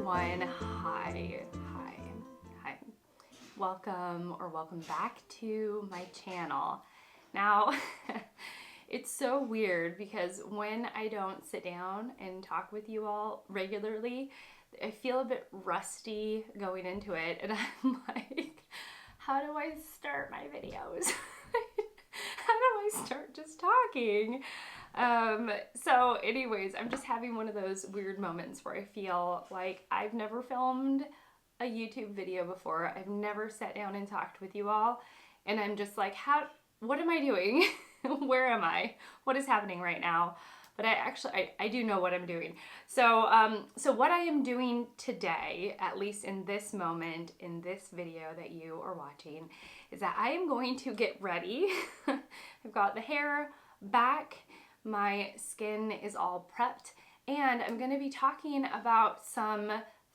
everyone. Hi. Welcome back to my channel. Now, it's so weird because when I don't sit down and talk with you all regularly, I feel a bit rusty going into it, and I'm like, how do I start my videos? How do I start just talking? So anyways, I'm just having one of those weird moments where I feel like I've never filmed a YouTube video before. I've never sat down and talked with you all. And I'm just like, what am I doing? Where am I? What is happening right now? But I do know what I'm doing. So, so what I am doing today, at least in this moment, in this video that you are watching, is that I am going to get ready. I've got the hair back. My skin is all prepped, and I'm going to be talking about some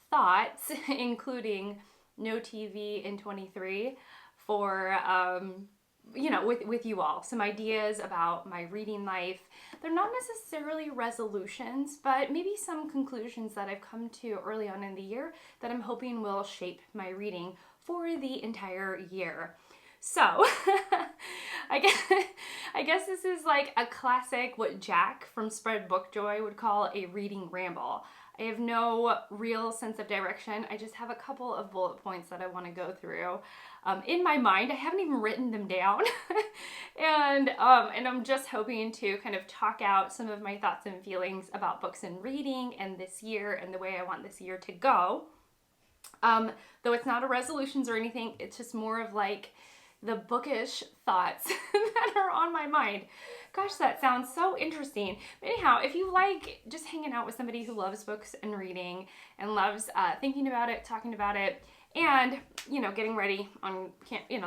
thoughts, including no TV in 23 for, with you all. Some ideas about my reading life. They're not necessarily resolutions, but maybe some conclusions that I've come to early on in the year that I'm hoping will shape my reading for the entire year. So, I guess this is like a classic, what Jack from Spread Book Joy would call a reading ramble. I have no real sense of direction. I just have a couple of bullet points that I want to go through. In my mind, I haven't even written them down. and I'm just hoping to kind of talk out some of my thoughts and feelings about books and reading and this year and the way I want this year to go. Though it's not a resolutions or anything, it's just more of like the bookish thoughts that are on my mind. Gosh, that sounds so interesting. But anyhow, if you like just hanging out with somebody who loves books and reading and loves thinking about it, talking about it, and, getting ready on,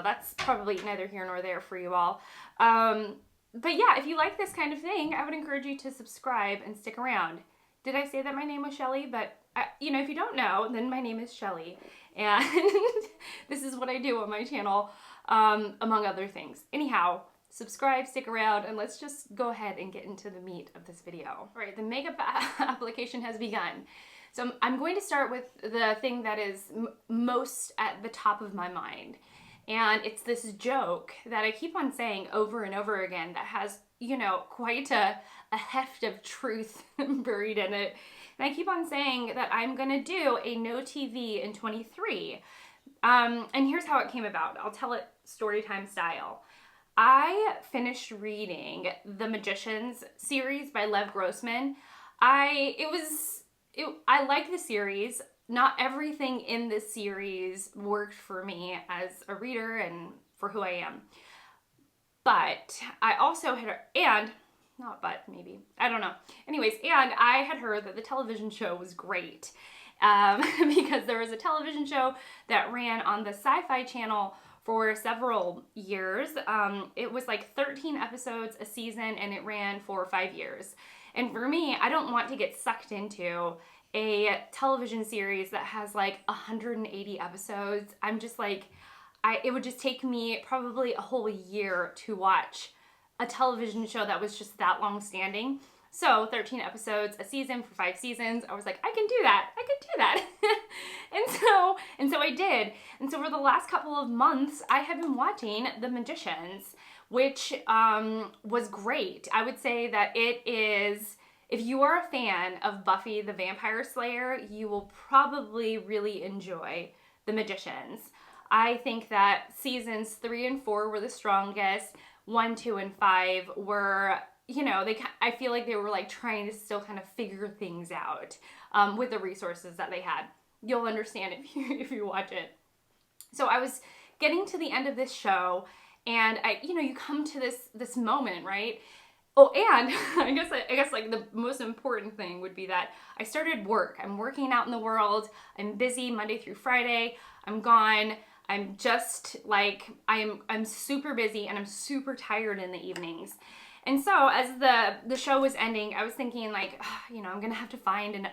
that's probably neither here nor there for you all. But yeah, if you like this kind of thing, I would encourage you to subscribe and stick around. Did I say that my name was Shelly? But, if you don't know, then my name is Shelly. And this is what I do on my channel, among other things. Anyhow, subscribe, stick around, and let's just go ahead and get into the meat of this video. All right, the makeup application has begun. So I'm going to start with the thing that is most at the top of my mind. And it's this joke that I keep on saying over and over again that has, quite a heft of truth buried in it. And I keep on saying that I'm going to do a no TV in 23. And here's how it came about. I'll tell it story time style. I finished reading the Magicians series by Lev Grossman. I like the series. Not everything in this series worked for me as a reader and for who I am. But I also had, and I had heard that the television show was great. Because there was a television show that ran on the Sci-Fi Channel for several years. It was like 13 episodes a season, and it ran for 5 years. And for me, I don't want to get sucked into a television series that has like 180 episodes. I'm just like, it would just take me probably a whole year to watch a television show that was just that long standing. So 13 episodes a season for 5 seasons. I was like, I can do that. and so I did. And so for the last couple of months, I have been watching The Magicians, which was great. I would say that it is, if you are a fan of Buffy the Vampire Slayer, you will probably really enjoy The Magicians. I think that seasons 3 and 4 were the strongest. 1, 2, and 5 were, I feel like they were like trying to still kind of figure things out with the resources that they had. You'll understand if you watch it. So I was getting to the end of this show, and you come to this moment, right? Oh, and I guess like the most important thing would be that I started work. I'm working out in the world. I'm busy Monday through Friday. I'm gone. I'm just like, I'm super busy, and I'm super tired in the evenings. And so as the show was ending, I was thinking like, I'm going to have to find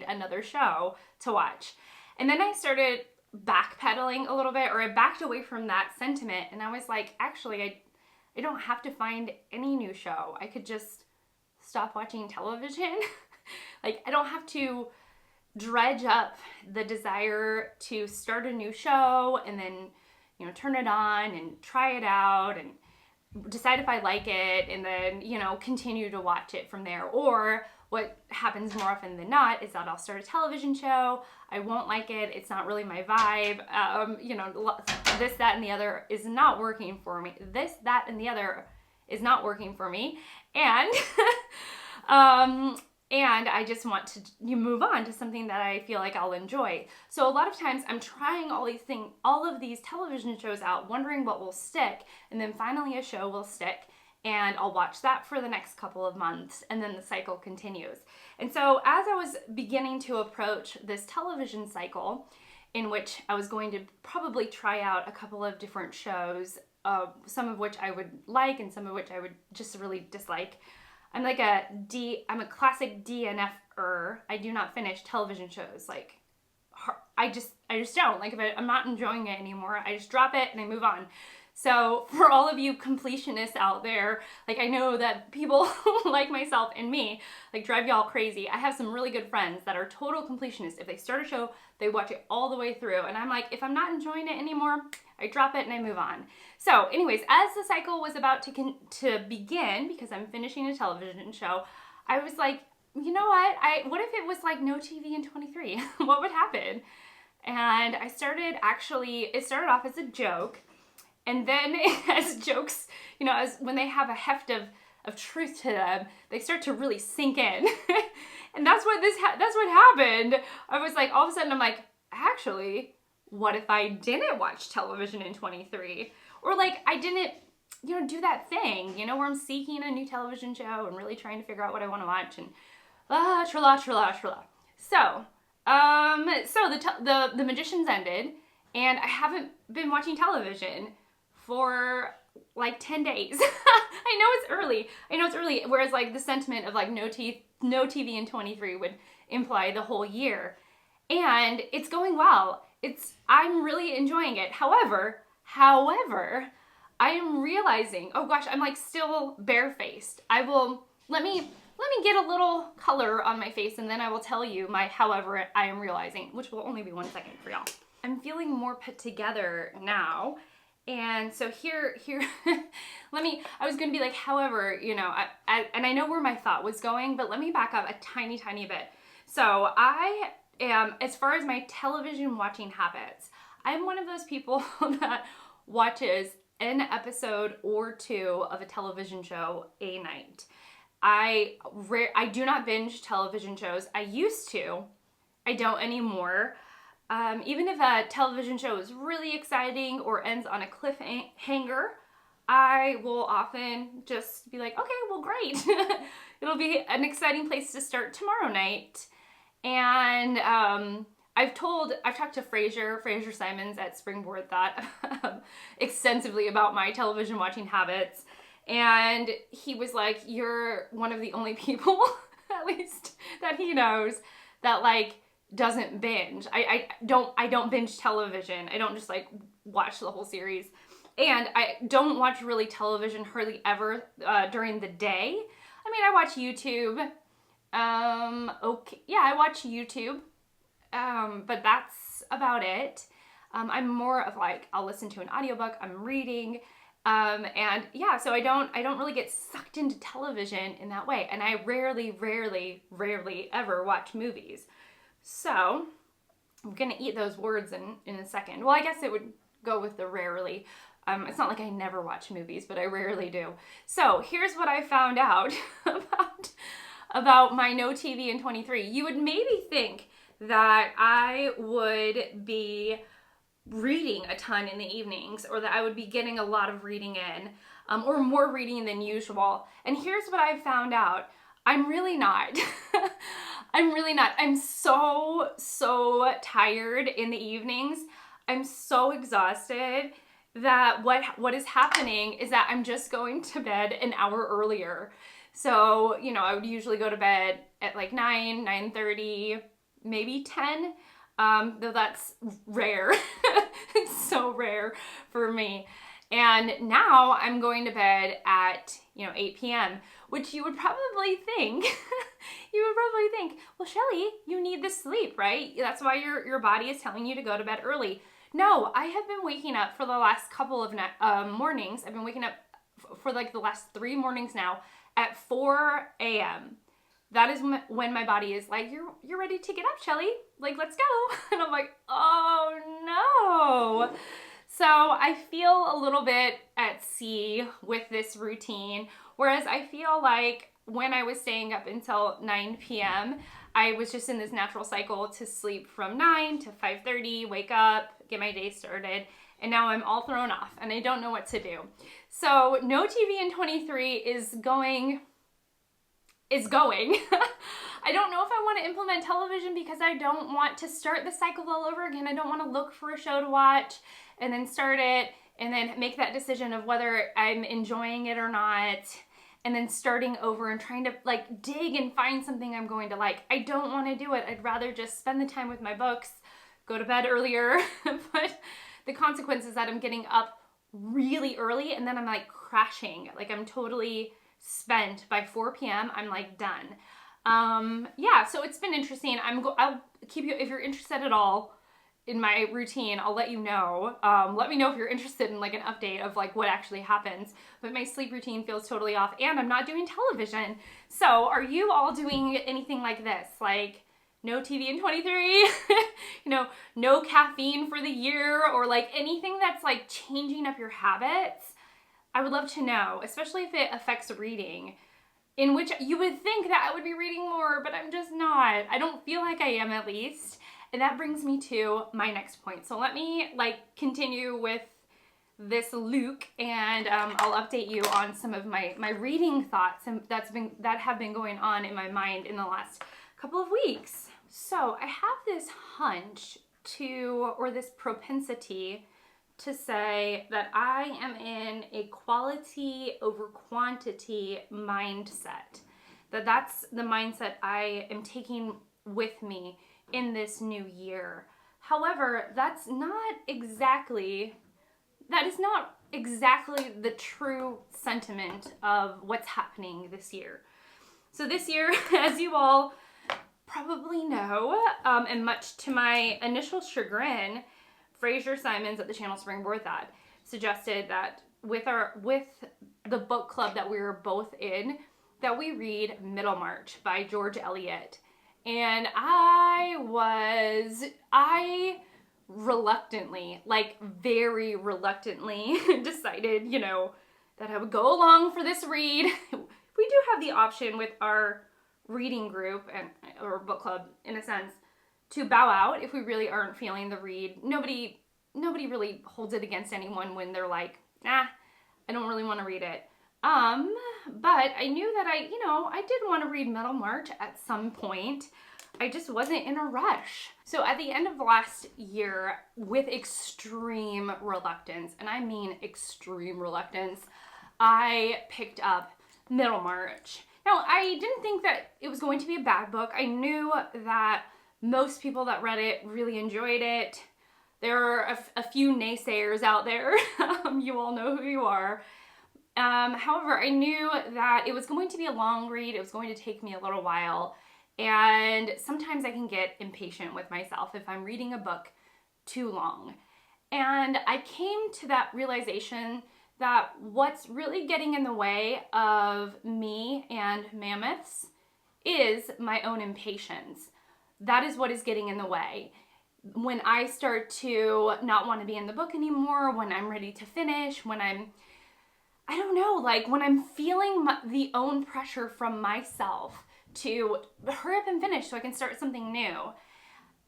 another show to watch. And then I started backpedaling a little bit, or I backed away from that sentiment, and I was like, actually, I don't have to find any new show. I could just stop watching television. Like, I don't have to dredge up the desire to start a new show and then, you know, turn it on and try it out and decide if I like it and then, you know, continue to watch it from there. Or what happens more often than not is that I'll start a television show, I won't like it, it's not really my vibe, you know, this, that, and the other is not working for me. This, that, and the other is not working for me. And and I just want to move on to something that I feel like I'll enjoy. So a lot of times I'm trying all of these television shows out, wondering what will stick, and then finally a show will stick, and I'll watch that for the next couple of months, and then the cycle continues. And so as I was beginning to approach this television cycle, in which I was going to probably try out a couple of different shows, some of which I would like and some of which I would just really dislike. I'm a classic DNF-er. I do not finish television shows. Like, I just don't. Like, if I'm not enjoying it anymore, I just drop it and I move on. So for all of you completionists out there, like, I know that people like myself and me, like, drive y'all crazy. I have some really good friends that are total completionists. If they start a show, they watch it all the way through. And I'm like, if I'm not enjoying it anymore, I drop it and I move on. So anyways, as the cycle was about to begin, because I'm finishing a television show, I was like, you know what if it was like no TV in 23? What would happen? And it started off as a joke. And then as jokes, you know, as when they have a heft of truth to them, they start to really sink in. And that's what happened. I was like, all of a sudden I'm like, actually, what if I didn't watch television in 23? Or like I didn't, you know, do that thing, you know, where I'm seeking a new television show and really trying to figure out what I want to watch and tra-la. So the Magicians ended, and I haven't been watching television for like 10 days. I know it's early. Whereas like the sentiment of like no TV in 23 would imply the whole year. And it's going well. I'm really enjoying it. However, I am realizing, oh gosh, I'm like still barefaced. Let me get a little color on my face, and then I will tell you however I am realizing, which will only be 1 second for y'all. I'm feeling more put together now. And so here, I was going to be like, however, you know, and I know where my thought was going, but let me back up a tiny bit. So I am, as far as my television watching habits, I'm one of those people that watches an episode or two of a television show a night. I do not binge television shows. I used to. I don't anymore. Even if a television show is really exciting or ends on a cliffhanger, I will often just be like, okay, well, great. It'll be an exciting place to start tomorrow night. And I've talked to Fraser Simons at Springboard Thought extensively about my television watching habits. And he was like, you're one of the only people, at least that he knows, that like doesn't binge. I don't binge television. I don't just like watch the whole series. And I don't watch really television hardly ever during the day. I mean, I watch YouTube. I watch YouTube. But that's about it. I'm more of like, I'll listen to an audiobook, I'm reading. And yeah, so I don't really get sucked into television in that way. And I rarely ever watch movies. So I'm gonna eat those words in a second. Well, I guess it would go with the rarely. It's not like I never watch movies, but I rarely do. So here's what I found out about my no TV in 23. You would maybe think that I would be reading a ton in the evenings, or that I would be getting a lot of reading in, or more reading than usual. And here's what I found out. I'm really not. I'm really not. I'm so tired in the evenings. I'm so exhausted that what is happening is that I'm just going to bed an hour earlier. So, you know, I would usually go to bed at like 9:30, maybe 10, though that's rare. It's so rare for me. And now I'm going to bed at, 8 p.m., which you would probably think You would probably think, well, Shelly, you need the sleep, right? That's why your body is telling you to go to bed early. No, I have been waking up for the last couple of mornings. I've been waking up for like the last 3 mornings now at 4 a.m. That is when my body is like, you're ready to get up, Shelly. Like, let's go. And I'm like, oh no. So I feel a little bit at sea with this routine, whereas I feel like when I was staying up until 9 p.m., I was just in this natural cycle to sleep from 9 to 5:30, wake up, get my day started, and now I'm all thrown off and I don't know what to do. So no TV in 23 is going. I don't know if I want to implement television because I don't want to start the cycle all over again. I don't want to look for a show to watch and then start it and then make that decision of whether I'm enjoying it or not, and then starting over and trying to like dig and find something I'm going to like. I don't want to do it. I'd rather just spend the time with my books, go to bed earlier, but the consequence is that I'm getting up really early and then I'm like crashing. Like I'm totally spent by 4 p.m. I'm like done. Yeah, so it's been interesting. I'll keep you, if you're interested at all in my routine, I'll let you know. Let me know if you're interested in like an update of like what actually happens. But my sleep routine feels totally off and I'm not doing television. So are you all doing anything like this? Like no TV in 23, no caffeine for the year, or like anything that's like changing up your habits? I would love to know, especially if it affects reading, in which you would think that I would be reading more, but I'm just not. I don't feel like I am, at least. And that brings me to my next point. So let me continue with this Luke, and I'll update you on some of my reading thoughts and that have been going on in my mind in the last couple of weeks. So I have this hunch or this propensity to say that I am in a quality over quantity mindset. That's the mindset I am taking with me in this new year. However, that is not exactly the true sentiment of what's happening this year. So this year, as you all probably know, and much to my initial chagrin, Fraser Simons at the channel Springboard That suggested that with the book club that we were both in, that we read Middlemarch by George Eliot. And I reluctantly, very reluctantly decided, that I would go along for this read. We do have the option with our reading group or book club, in a sense, to bow out if we really aren't feeling the read. Nobody really holds it against anyone when they're like, nah, I don't really want to read it. But I knew that I did want to read Middlemarch at some point. I just wasn't in a rush. So at the end of last year, with extreme reluctance, and I mean extreme reluctance, I picked up Middlemarch. Now, I didn't think that it was going to be a bad book. I knew that most people that read it really enjoyed it. There are a few naysayers out there. You all know who you are. However, I knew that it was going to be a long read. It was going to take me a little while. And sometimes I can get impatient with myself if I'm reading a book too long. And I came to that realization that what's really getting in the way of me and mammoths is my own impatience. That is what is getting in the way. When I start to not want to be in the book anymore, when I'm ready to finish, when I'm feeling the own pressure from myself to hurry up and finish so I can start something new.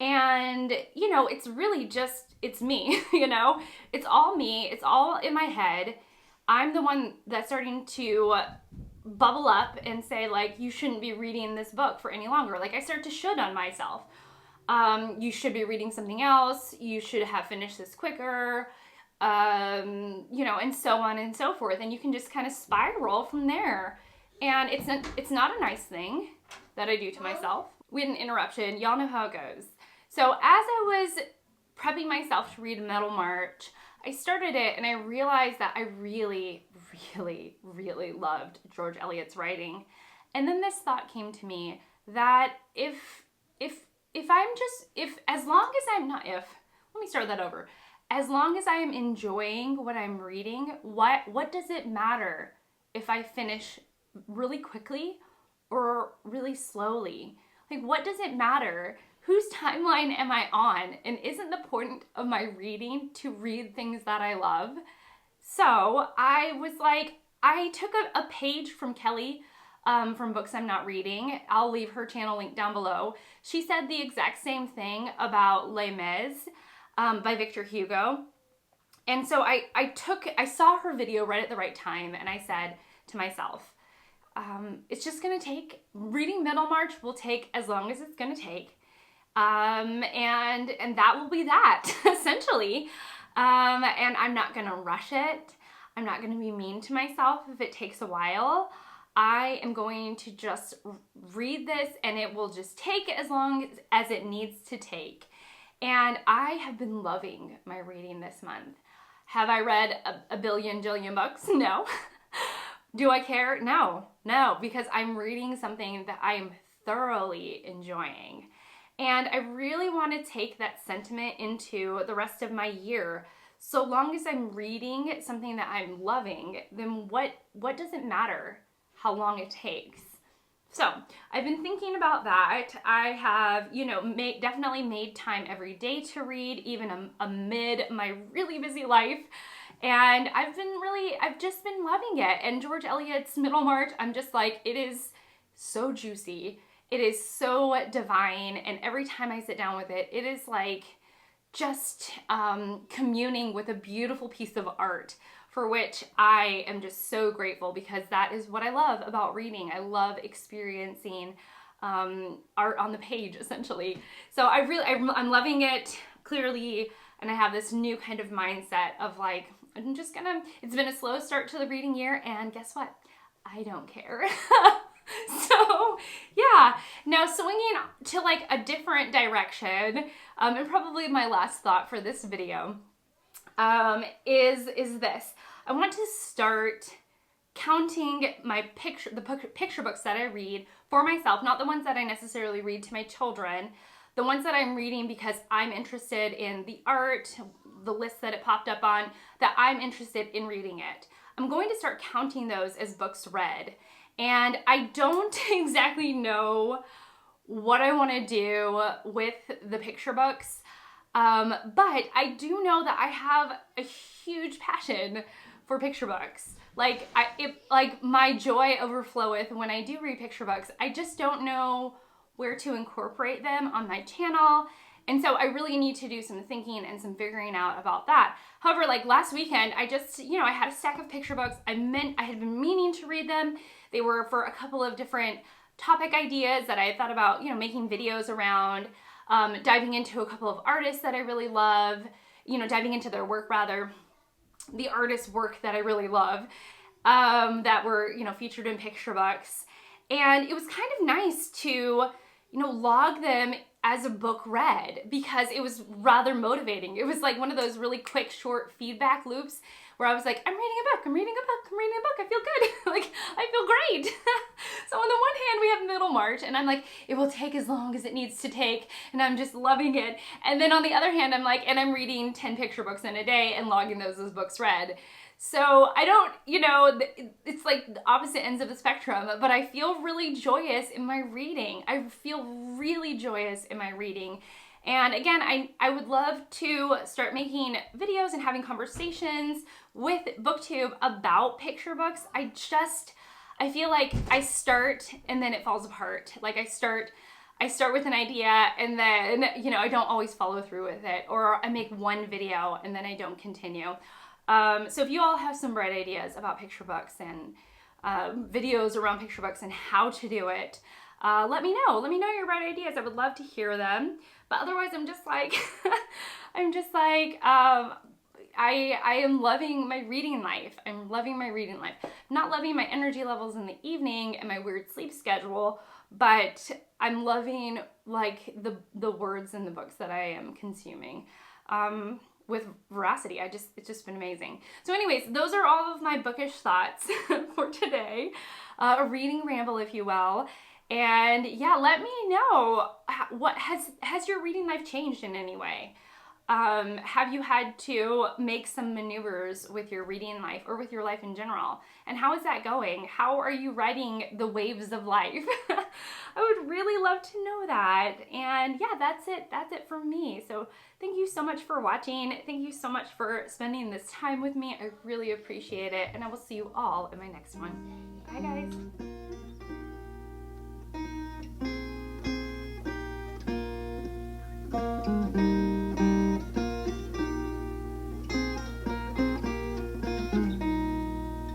And, it's really just, it's me, it's all me. It's all in my head. I'm the one that's starting to bubble up and say, you shouldn't be reading this book for any longer. I start to should on myself. You should be reading something else. You should have finished this quicker, and so on and so forth. And you can just kind of spiral from there. And it's not a nice thing that I do to myself. We had an interruption. Y'all know how it goes. So as I was prepping myself to read Middlemarch, I started it and I realized that I really, really, really loved George Eliot's writing. And then this thought came to me that as long as I'm not if, let me start that over. As long as I am enjoying what I'm reading, what does it matter if I finish really quickly or really slowly? Like, what does it matter? Whose timeline am I on? And isn't the point of my reading to read things that I love? So I was like, I took a page from Kelly from Books I'm Not Reading. I'll leave her channel link down below. She said the exact same thing about Les Mis by Victor Hugo. And so I saw her video right at the right time, and I said to myself, it's just gonna take, reading Middlemarch will take as long as it's gonna take. And that will be that, essentially. And I'm not gonna rush it. I'm not gonna be mean to myself if it takes a while. I am going to just read this, and it will just take as long as it needs to take. And I have been loving my reading this month. Have I read a billion jillion books? No. Do I care? No, because I'm reading something that I am thoroughly enjoying. And I really want to take that sentiment into the rest of my year. So long as I'm reading something that I'm loving, then what does it matter how long it takes? So I've been thinking about that. I have, definitely made time every day to read, even amid my really busy life. And I've just been loving it. And George Eliot's Middlemarch, I'm just like, it is so juicy. It is so divine. And every time I sit down with it, it is like just communing with a beautiful piece of art, for which I am just so grateful, because that is what I love about reading. I love experiencing art on the page, essentially. So I'm loving it, clearly, and I have this new kind of mindset of like, it's been a slow start to the reading year, and guess what? I don't care. So yeah, now swinging to like a different direction, and probably my last thought for this video, is this. I want to start counting the picture books that I read for myself, not the ones that I necessarily read to my children, the ones that I'm reading because I'm interested in the art, the list that it popped up on, that I'm interested in reading it. I'm going to start counting those as books read. And I don't exactly know what I want to do with the picture books. But I do know that I have a huge passion for picture books. Like my joy overfloweth when I do read picture books. I just don't know where to incorporate them on my channel. And so I really need to do some thinking and some figuring out about that. However, like last weekend, I just, I had a stack of picture books. I had been meaning to read them. They were for a couple of different topic ideas that I had thought about, making videos around, diving into a couple of artists that I really love, diving into their work rather, the artist's work that I really love, that were, featured in picture books. And it was kind of nice to, log them as a book read, because it was rather motivating. It was like one of those really quick, short feedback loops where I was like, I'm reading a book, I'm reading a book, I'm reading a book, I feel good. Like, I feel great. So on the one hand, we have Middlemarch, and I'm like, it will take as long as it needs to take, and I'm just loving it. And then on the other hand, I'm like, and I'm reading 10 picture books in a day and logging those as books read. So I don't, it's like the opposite ends of the spectrum, but I feel really joyous in my reading. I feel really joyous in my reading. And again, I would love to start making videos and having conversations with BookTube about picture books. I feel like I start and then it falls apart. Like I start with an idea and then, I don't always follow through with it, or I make one video and then I don't continue. So if you all have some bright ideas about picture books and videos around picture books and how to do it, let me know. Let me know your bright ideas. I would love to hear them. But otherwise, I'm just like, I am loving my reading life. I'm loving my reading life. Not loving my energy levels in the evening and my weird sleep schedule, but I'm loving like the words in the books that I am consuming. With veracity. It's just been amazing. So anyways, those are all of my bookish thoughts for today. A reading ramble, if you will. And yeah, let me know, what has your reading life changed in any way? Have you had to make some maneuvers with your reading life or with your life in general? And how is that going? How are you riding the waves of life? I would really love to know that. And yeah, that's it. That's it from me. So thank you so much for watching. Thank you so much for spending this time with me. I really appreciate it. And I will see you all in my next one. Bye, guys.